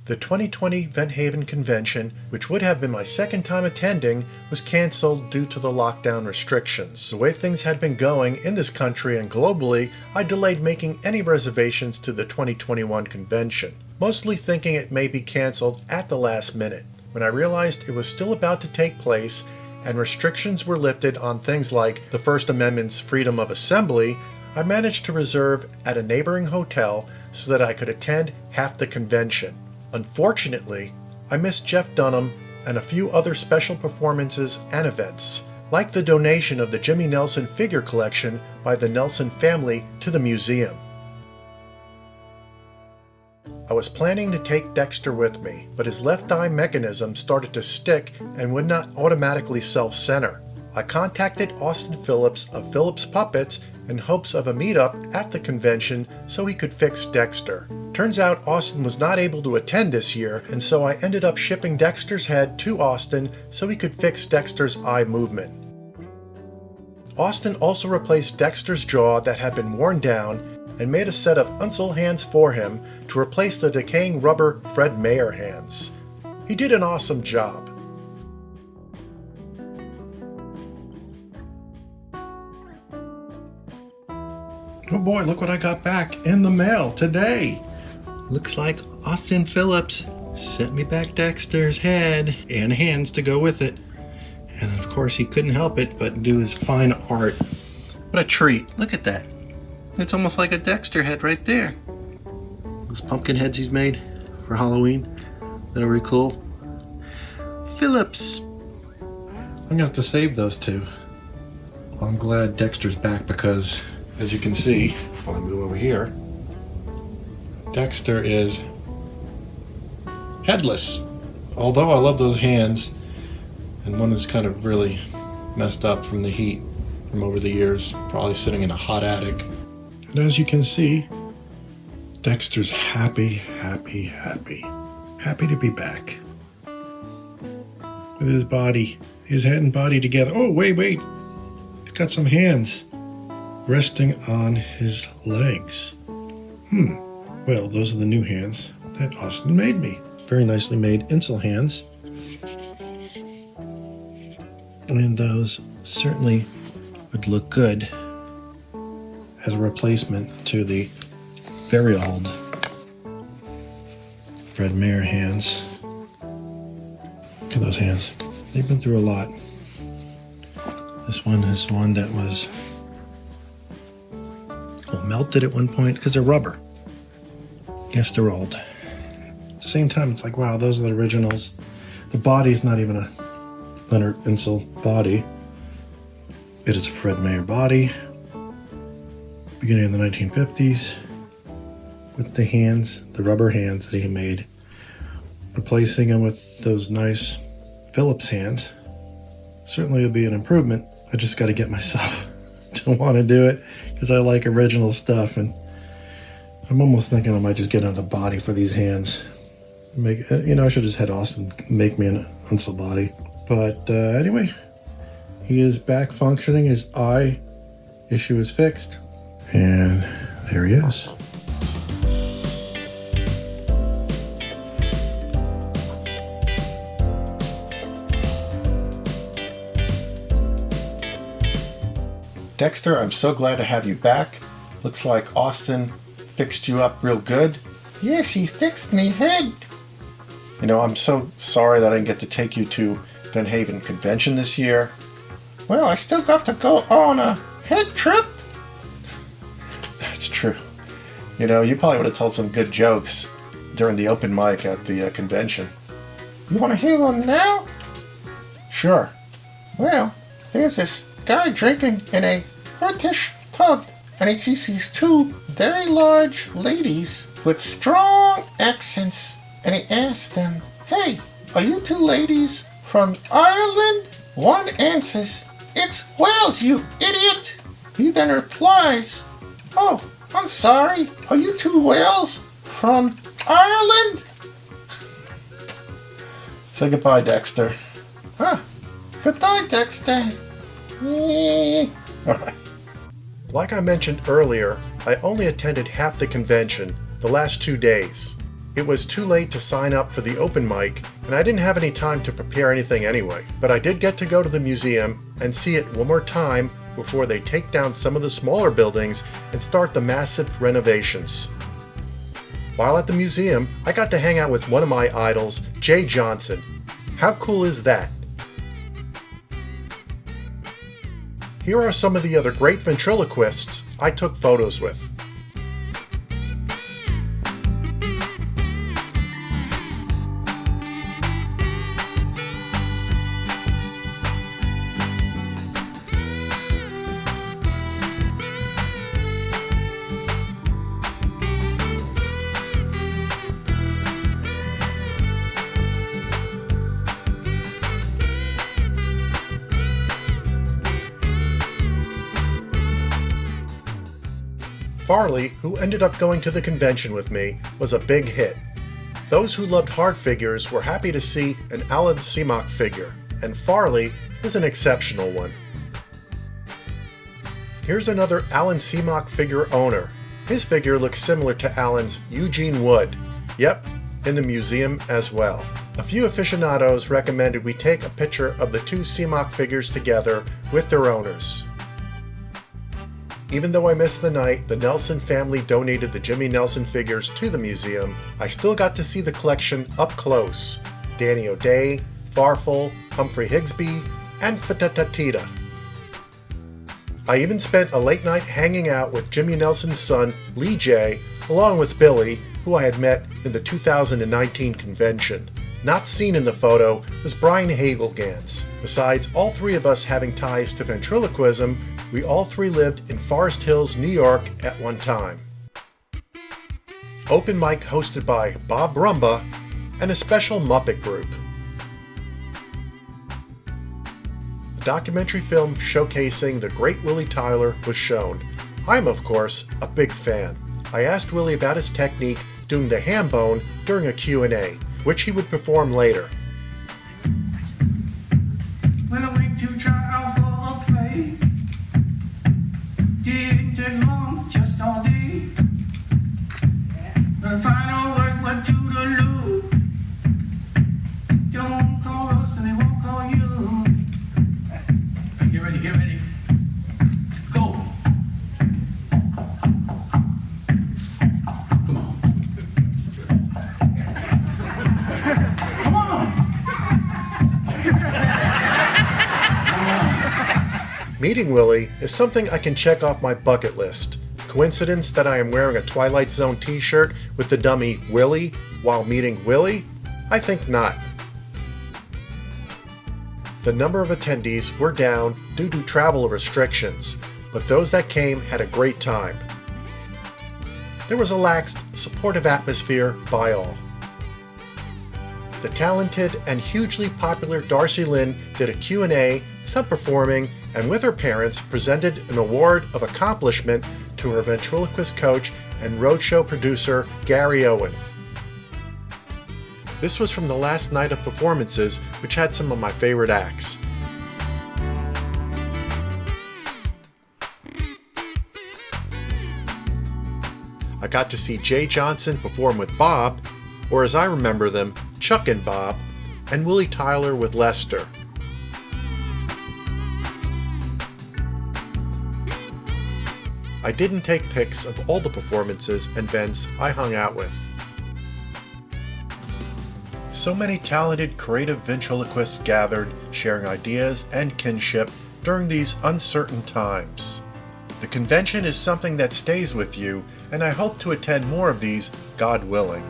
The 2020 Vent Haven Convention, which would have been my second time attending, was cancelled due to the lockdown restrictions. The way things had been going in this country and globally, I delayed making any reservations to the 2021 convention, mostly thinking it may be cancelled at the last minute. When I realized it was still about to take place and restrictions were lifted on things like the First Amendment's freedom of assembly, I managed to reserve at a neighboring hotel so that I could attend half the convention. Unfortunately, I missed Jeff Dunham and a few other special performances and events, like the donation of the Jimmy Nelson figure collection by the Nelson family to the museum. I was planning to take Dexter with me, but his left eye mechanism started to stick and would not automatically self-center. I contacted Austin Phillips of Phillips Puppets in hopes of a meetup at the convention so he could fix Dexter. Turns out Austin was not able to attend this year, and so I ended up shipping Dexter's head to Austin so he could fix Dexter's eye movement. Austin also replaced Dexter's jaw that had been worn down and made a set of Unsel hands for him to replace the decaying rubber Fred Mayer hands. He did an awesome job. Oh boy, look what I got back in the mail today. Looks like Austin Phillips sent me back Dexter's head and hands to go with it. And of course he couldn't help it but do his fine art. What a treat. Look at that. It's almost like a Dexter head right there. Those pumpkin heads he's made for Halloween. That are really cool. Phillips. I'm gonna have to save those two. Well, I'm glad Dexter's back because, as you can see, if I move over here, Dexter is headless. Although I love those hands, and one is kind of really messed up from the heat from over the years, probably sitting in a hot attic. And as you can see, Dexter's happy to be back. With his body, his head and body together. Oh, wait. He's got some hands resting on his legs. Well, those are the new hands that Austin made me. Very nicely made Insel hands. And those certainly would look good as a replacement to the very old Fred Mayer hands. Look at those hands. They've been through a lot. This one is one that was melted at one point because they're rubber. Yes, they're old. At the same time, it's like, wow, those are the originals. The body's not even a Leonard Insel body. It is a Fred Mayer body. Beginning of the 1950s. With the hands, the rubber hands that he made. Replacing them with those nice Phillips hands. Certainly would be an improvement. I just got to get myself to want to do it because I like original stuff, and I'm almost thinking I might just get another body for these hands. I should just had Austin make me an Unsel body. But anyway, he is back functioning. His eye issue is fixed, and there he is. Dexter, I'm so glad to have you back. Looks like Austin fixed you up real good. Yes, he fixed me head. I'm so sorry that I didn't get to take you to Vent Haven Convention this year. Well, I still got to go on a head trip. That's true. You probably would have told some good jokes during the open mic at the convention. You want to hear them now? Sure. Well, there's this guy drinking in a British pub, and he sees these two very large ladies with strong accents, and he asks them, "Hey, are you two ladies from Ireland?" One answers, "It's Wales, you idiot!" He then replies, "Oh, I'm sorry, are you two Wales from Ireland?" Say goodbye, Dexter. Goodbye, Dexter. Alright. Like I mentioned earlier, I only attended half the convention, the last 2 days. It was too late to sign up for the open mic, and I didn't have any time to prepare anything anyway. But I did get to go to the museum and see it one more time before they take down some of the smaller buildings and start the massive renovations. While at the museum, I got to hang out with one of my idols, Jay Johnson. How cool is that? Here are some of the other great ventriloquists I took photos with. Farley, who ended up going to the convention with me, was a big hit. Those who loved hard figures were happy to see an Alan Semok figure, and Farley is an exceptional one. Here's another Alan Semok figure owner. His figure looks similar to Alan's Eugene Wood. Yep, in the museum as well. A few aficionados recommended we take a picture of the two Semok figures together with their owners. Even though I missed the night the Nelson family donated the Jimmy Nelson figures to the museum, I still got to see the collection up close. Danny O'Day, Farfel, Humphrey Higsbye, and Ftatateeta. I even spent a late night hanging out with Jimmy Nelson's son, Lee J., along with Billy, who I had met in the 2019 convention. Not seen in the photo was Brian Hagelgans. Besides all three of us having ties to ventriloquism, we all three lived in Forest Hills, New York at one time. Open mic hosted by Bob Rumba and a special Muppet group. A documentary film showcasing the great Willie Tyler was shown. I'm, of course, a big fan. I asked Willie about his technique doing the ham bone during a Q&A, which he would perform later. When I went to try out for a play, didn't take long, just all day. The final words were to the loop. Don't call us and they won't call you. Get ready, get ready. Go. Come on. Come on. Meeting Willie is something I can check off my bucket list. Coincidence that I am wearing a Twilight Zone t-shirt with the dummy Willie while meeting Willie? I think not. The number of attendees were down due to travel restrictions, but those that came had a great time. There was a laxed, supportive atmosphere by all. The talented and hugely popular Darci Lynne did a Q&A, some performing, and with her parents presented an award of accomplishment to her ventriloquist coach and roadshow producer Gary Owen. This was from the last night of performances, which had some of my favorite acts. I got to see Jay Johnson perform with Bob, or as I remember them, Chuck and Bob, and Willie Tyler with Lester. I didn't take pics of all the performances and vents I hung out with. So many talented, creative ventriloquists gathered, sharing ideas and kinship during these uncertain times. The convention is something that stays with you, and I hope to attend more of these, God willing.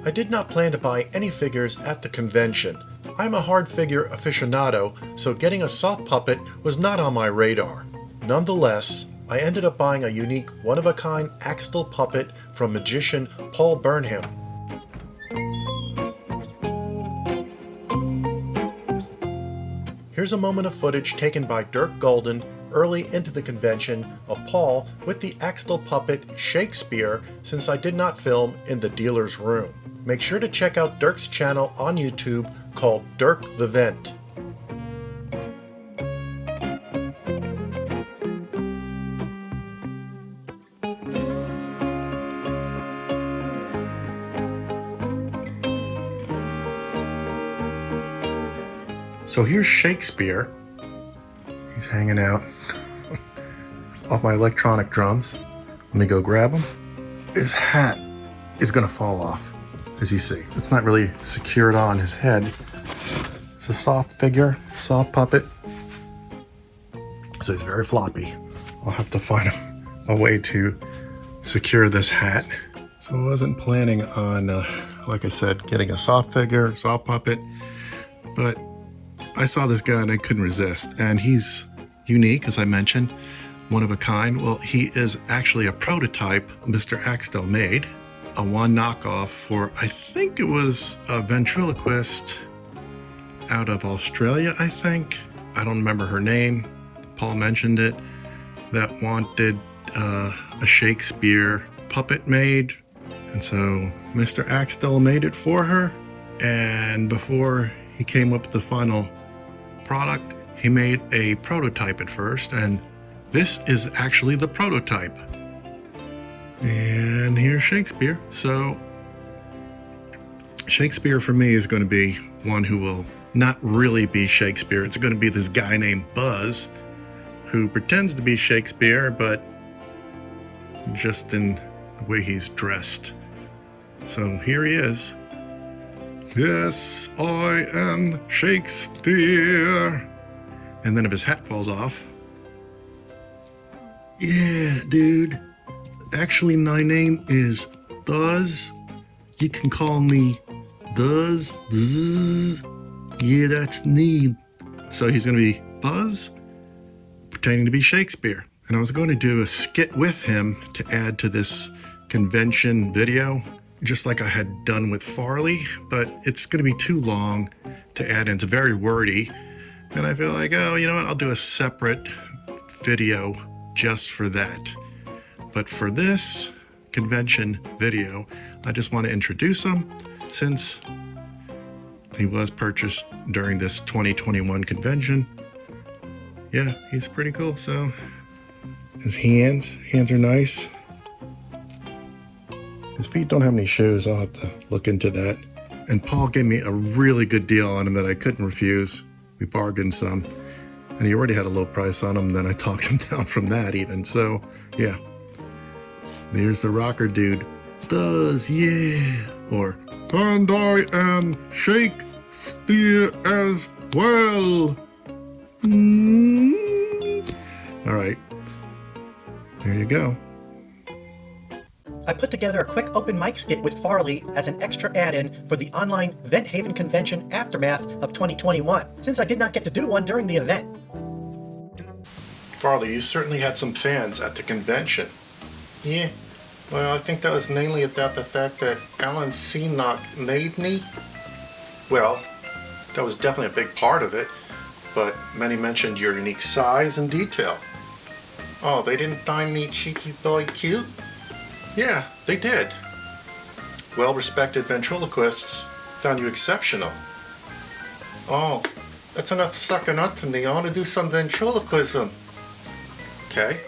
I did not plan to buy any figures at the convention. I'm a hard figure aficionado, so getting a soft puppet was not on my radar. Nonetheless, I ended up buying a unique one-of-a-kind Axtell puppet from magician Paul Burnham. Here's a moment of footage taken by Dirk Golden early into the convention of Paul with the Axtell puppet Shakespeare, since I did not film in the dealer's room. Make sure to check out Dirk's channel on YouTube called Dirk the Vent. So here's Shakespeare. He's hanging out off my electronic drums. Let me go grab him. His hat is gonna fall off, as you see. It's not really secured on his head. It's a soft figure, soft puppet. So he's very floppy. I'll have to find a way to secure this hat. So I wasn't planning on, like I said, getting a soft figure, soft puppet, but I saw this guy and I couldn't resist. And he's unique, as I mentioned, one of a kind. Well, he is actually a prototype Mr. Axtell made, a one knockoff for, I think it was a ventriloquist out of Australia, I think. I don't remember her name. Paul mentioned it, that wanted a Shakespeare puppet made. And so Mr. Axtell made it for her. And before he came up with the final product, he made a prototype at first, and this is actually the prototype. And here's Shakespeare. So Shakespeare for me is going to be one who will not really be Shakespeare. It's going to be this guy named Buzz who pretends to be Shakespeare, but just in the way he's dressed. So here he is. Yes, I am Shakespeare. And then if his hat falls off. Yeah, dude. Actually, my name is Duz. You can call me Duz. Zzz. Yeah, that's me. So he's going to be Buzz, pretending to be Shakespeare. And I was going to do a skit with him to add to this convention video, just like I had done with Farley, but it's going to be too long to add in. It's very wordy, and I feel like, oh, you know what, I'll do a separate video just for that. But for this convention video, I just want to introduce him, since he was purchased during this 2021 convention. Yeah, he's pretty cool. So his hands are nice. His feet don't have any shoes. I'll have to look into that. And Paul gave me a really good deal on him that I couldn't refuse. We bargained some. And he already had a low price on him. Then I talked him down from that even. So, yeah. There's the rocker dude. Does, yeah. Or, and I am Shakespeare as well. All right. There you go. I put together a quick open mic skit with Farley as an extra add-in for the online Vent Haven Convention aftermath of 2021, since I did not get to do one during the event. Farley, you certainly had some fans at the convention. Yeah, well, I think that was mainly about the fact that Alan Semok made me. Well, that was definitely a big part of it, but many mentioned your unique size and detail. Oh, they didn't find me cheeky boy cute? Yeah, they did. Well-respected ventriloquists found you exceptional. Oh, that's enough sucking up to me. I want to do some ventriloquism. Okay.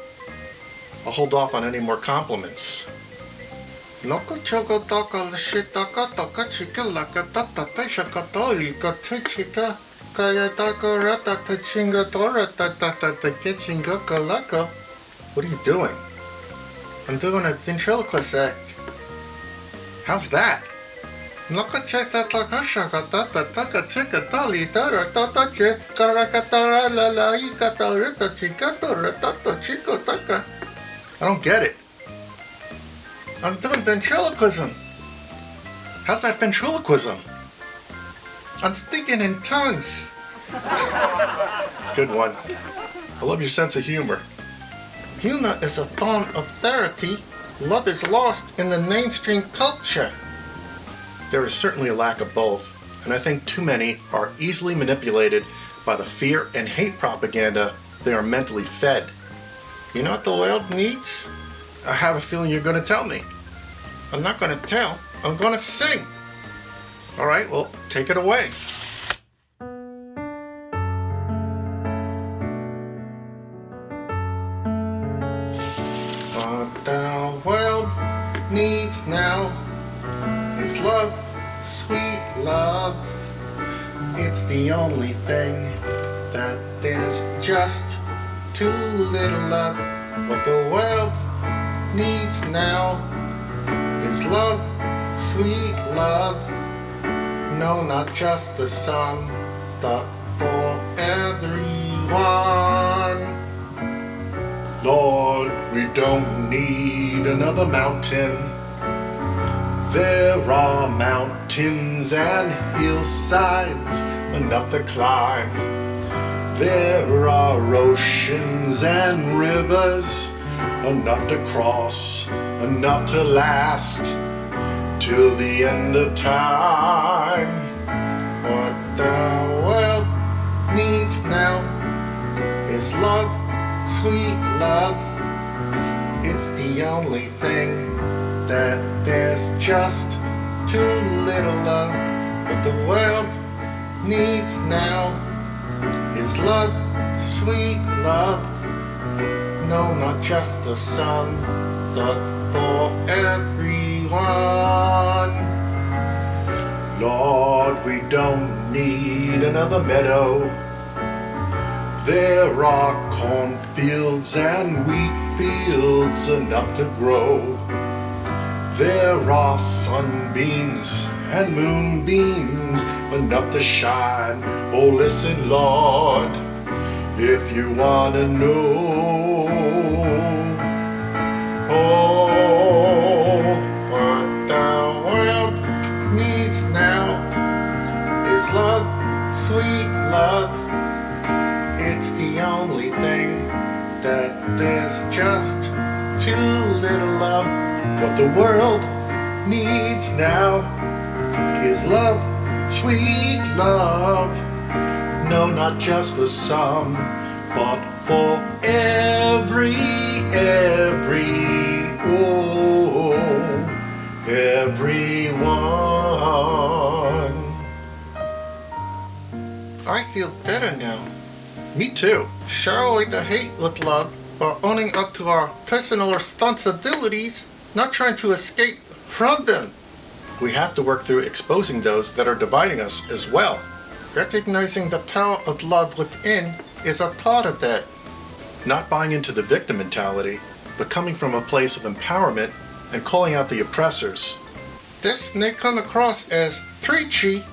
I'll hold off on any more compliments. What are you doing? I'm doing a ventriloquist act. How's that? I don't get it. I'm doing ventriloquism. How's that ventriloquism? I'm speaking in tongues. Good one. I love your sense of humor. Humor is a form of therapy. Love is lost in the mainstream culture. There is certainly a lack of both, and I think too many are easily manipulated by the fear and hate propaganda they are mentally fed. You know what the world needs? I have a feeling you're going to tell me. I'm not going to tell. I'm going to sing. All right, well, take it away. What the world needs now is love, sweet love. It's the only thing that there's just too little of. What the world needs now is love, sweet love. No, not just the song, but for everyone. Lord, we don't need another mountain. There are mountains and hillsides enough to climb. There are oceans and rivers enough to cross, enough to last till the end of time. What the world needs now is love, sweet love. It's the only thing that there's just too little of. What the world needs now is love, sweet love. No, not just the sun, but for everyone. Lord, we don't need another meadow. There are cornfields and wheat fields enough to grow. There are sunbeams and moonbeams enough to shine. Oh, listen, Lord, if you want to know. Oh, what the world needs now is love, sweet love. It's the only thing that there's just too little of. What the world needs now Is love, sweet love. No, not just for some, but for everyone. I feel better now. Me too. Share away the hate with love while owning up to our personal responsibilities, not trying to escape from them. We have to work through exposing those that are dividing us as well. Recognizing the power of love within is a part of that. Not buying into the victim mentality, but coming from a place of empowerment and calling out the oppressors. This may come across as preachy,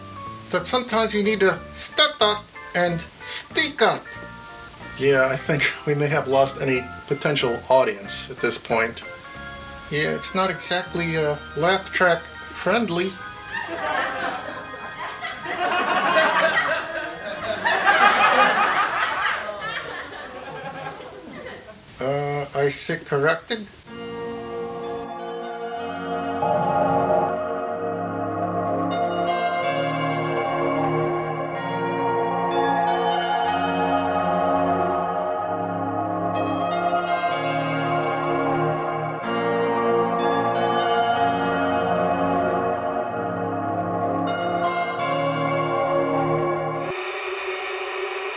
but sometimes you need to step up and speak up. Yeah, I think we may have lost any potential audience at this point. Yeah, it's not exactly laugh track friendly. I sit corrected.